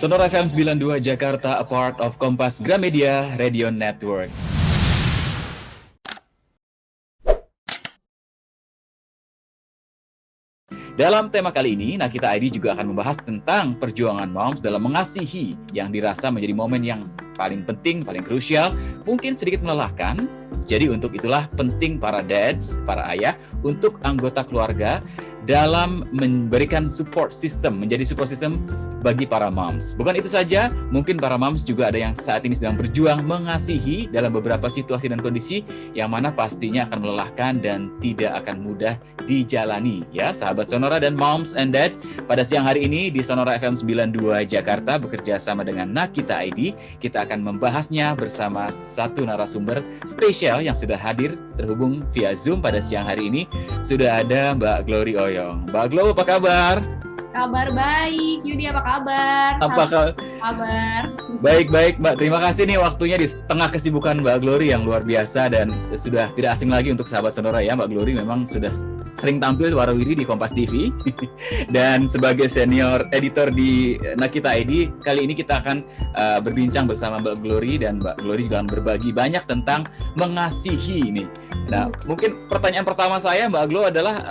Sonora FM 92 Jakarta, a part of Kompas Gramedia Radio Network. Dalam tema kali ini, Nakita ID juga akan membahas tentang perjuangan moms dalam mengasihi yang dirasa menjadi momen yang paling penting, paling krusial, mungkin sedikit melelahkan. Jadi untuk itulah penting para dads, para ayah, untuk anggota keluarga dalam memberikan support system, menjadi support system bagi para moms. Bukan itu saja, mungkin para moms juga ada yang saat ini sedang berjuang mengasihi dalam beberapa situasi dan kondisi yang mana pastinya akan melelahkan dan tidak akan mudah dijalani. Ya, sahabat Sonora dan moms and dads, pada siang hari ini di Sonora FM 92 Jakarta bekerja sama dengan Nakita ID, kita akan membahasnya bersama satu narasumber spesial yang sudah hadir terhubung via Zoom pada siang hari ini. Sudah ada Mbak Glory Oyong. Mbak Glo, apa kabar? Kabar baik, Yudi apa kabar? Kabar. Baik Mbak, terima kasih nih waktunya di tengah kesibukan Mbak Glory yang luar biasa dan sudah tidak asing lagi untuk sahabat Sonora ya. Mbak Glory memang sudah sering tampil warawiri di Kompas TV dan sebagai senior editor di Nakita ID, kali ini kita akan berbincang bersama Mbak Glory dan Mbak Glory juga akan berbagi banyak tentang mengasihi ini. Nah, mungkin pertanyaan pertama saya Mbak Glo adalah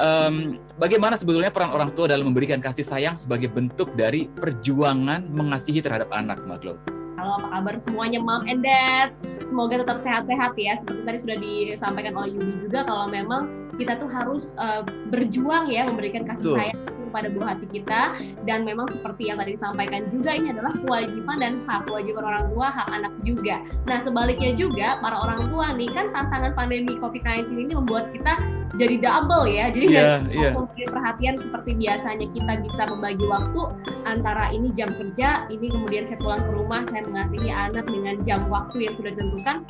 bagaimana sebetulnya peran orang tua dalam memberikan kasih sayang sebagai bentuk dari perjuangan mengasihi terhadap anak, Mbak Glo? Halo, apa kabar semuanya mom and dad? Semoga tetap sehat-sehat ya. Seperti tadi sudah disampaikan oleh Yudi juga, kalau memang kita tuh harus berjuang ya, memberikan kasih sayang pada buah hati kita. Dan memang seperti yang tadi disampaikan juga, ini adalah kewajiban dan hak, kewajiban orang tua, hak anak juga. Nah, sebaliknya juga para orang tua nih, kan tantangan pandemi COVID-19 ini membuat kita jadi double ya. Jadi nggak memberi perhatian seperti biasanya kita bisa membagi waktu antara ini jam kerja, ini kemudian saya pulang ke rumah, saya mengasihi anak dengan jam waktu yang sudah ditentukan.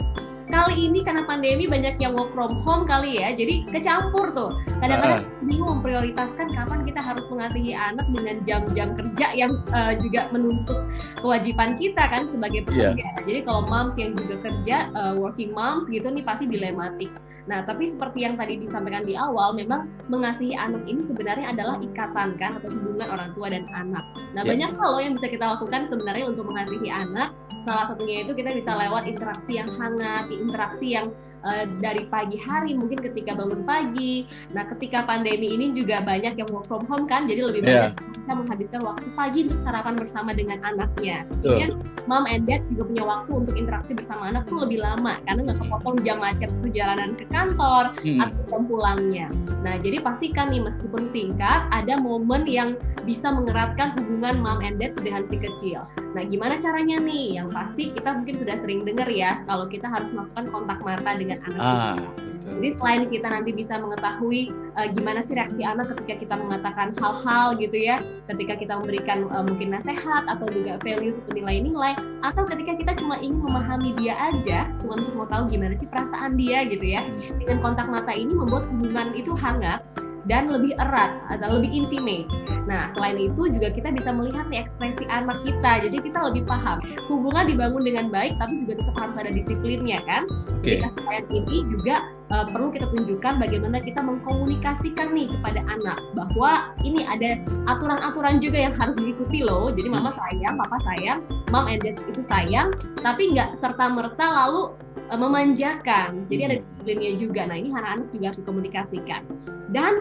Kali ini karena pandemi banyak yang work from home kali ya, jadi kecampur tuh. Kadang-kadang bingung memprioritaskan kapan kita harus mengasihi anak dengan jam-jam kerja yang juga menuntut kewajiban kita kan sebagai pekerja. Jadi kalau moms yang juga kerja, working moms gitu nih pasti dilematik. Nah, tapi seperti yang tadi disampaikan di awal, memang mengasihi anak ini sebenarnya adalah ikatan kan, atau hubungan orang tua dan anak. Nah, banyak hal loh yang bisa kita lakukan sebenarnya untuk mengasihi anak. Salah satunya itu kita bisa lewat interaksi yang hangat, interaksi yang dari pagi hari, mungkin ketika bangun pagi. Nah, ketika pandemi ini juga banyak yang work from home kan, jadi lebih banyak kita menghabiskan waktu pagi untuk sarapan bersama dengan anaknya. Kemudian mom and dad juga punya waktu untuk interaksi bersama anak tuh lebih lama, karena nggak kepotong jam macet perjalanan ke kantor atau jam pulangnya. Nah, jadi pastikan nih meskipun singkat, ada momen yang bisa mengeratkan hubungan mom and dad dengan si kecil. Nah, gimana caranya nih? Yang pasti kita mungkin sudah sering dengar ya, kalau kita harus melakukan kontak mata dengan anak kita. Jadi selain kita nanti bisa mengetahui gimana sih reaksi anak ketika kita mengatakan hal-hal gitu ya, ketika kita memberikan mungkin nasihat atau juga values atau nilai-nilai, atau ketika kita cuma ingin memahami dia aja, cuma untuk mau tahu gimana sih perasaan dia gitu ya. Dengan kontak mata ini membuat hubungan itu hangat dan lebih erat atau lebih intimate. Nah, selain itu juga kita bisa melihat nih ekspresi anak kita, jadi kita lebih paham. Hubungan dibangun dengan baik, tapi juga tetap harus ada disiplinnya kan. Jadi kasih sayang ini juga perlu kita tunjukkan bagaimana kita mengkomunikasikan nih kepada anak, bahwa ini ada aturan-aturan juga yang harus diikuti loh. Jadi mama sayang, papa sayang, mom and dad itu sayang, tapi nggak serta-merta lalu memanjakan. Jadi ada disiplinnya juga. Nah, ini anak-anak juga harus dikomunikasikan. Dan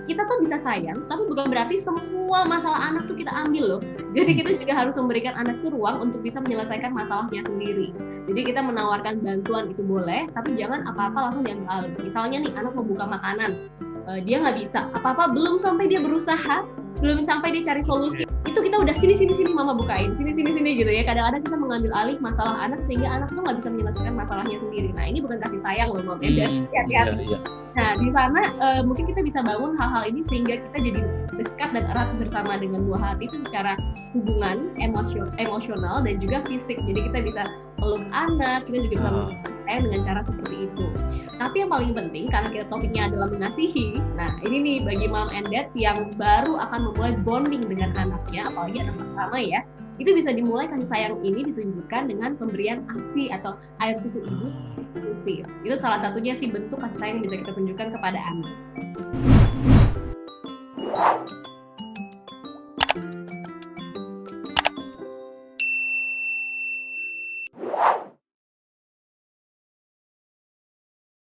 kita tuh bisa sayang, tapi bukan berarti semua masalah anak tuh kita ambil loh. Jadi kita juga harus memberikan anak tuh ruang untuk bisa menyelesaikan masalahnya sendiri. Jadi kita menawarkan bantuan itu boleh, tapi jangan apa-apa langsung diambil alih. Misalnya nih, anak mau buka makanan, dia nggak bisa apa-apa, belum sampai dia berusaha, belum sampai dia cari solusi, itu kita udah sini mama bukain, sini gitu ya. Kadang-kadang kita mengambil alih masalah anak sehingga anak tuh nggak bisa menyelesaikan masalahnya sendiri. Nah, ini bukan kasih sayang loh, mom and dad. Hati-hati. Nah, di sana mungkin kita bisa bangun hal-hal ini sehingga kita jadi dekat dan erat bersama dengan buah hati itu secara hubungan emosional dan juga fisik. Jadi kita bisa peluk anak, kita juga bisa meluk sayang dengan cara seperti itu. Tapi yang paling penting, karena kita topiknya adalah mengasihi, nah ini nih bagi mom and dad yang baru akan memulai bonding dengan anaknya, apalagi anak pertama ya, itu bisa dimulai kasih sayang ini ditunjukkan dengan pemberian ASI atau air susu ibu eksklusif. Itu salah satunya sih bentuk kasih sayang yang bisa kita tunjukkan kepada anak.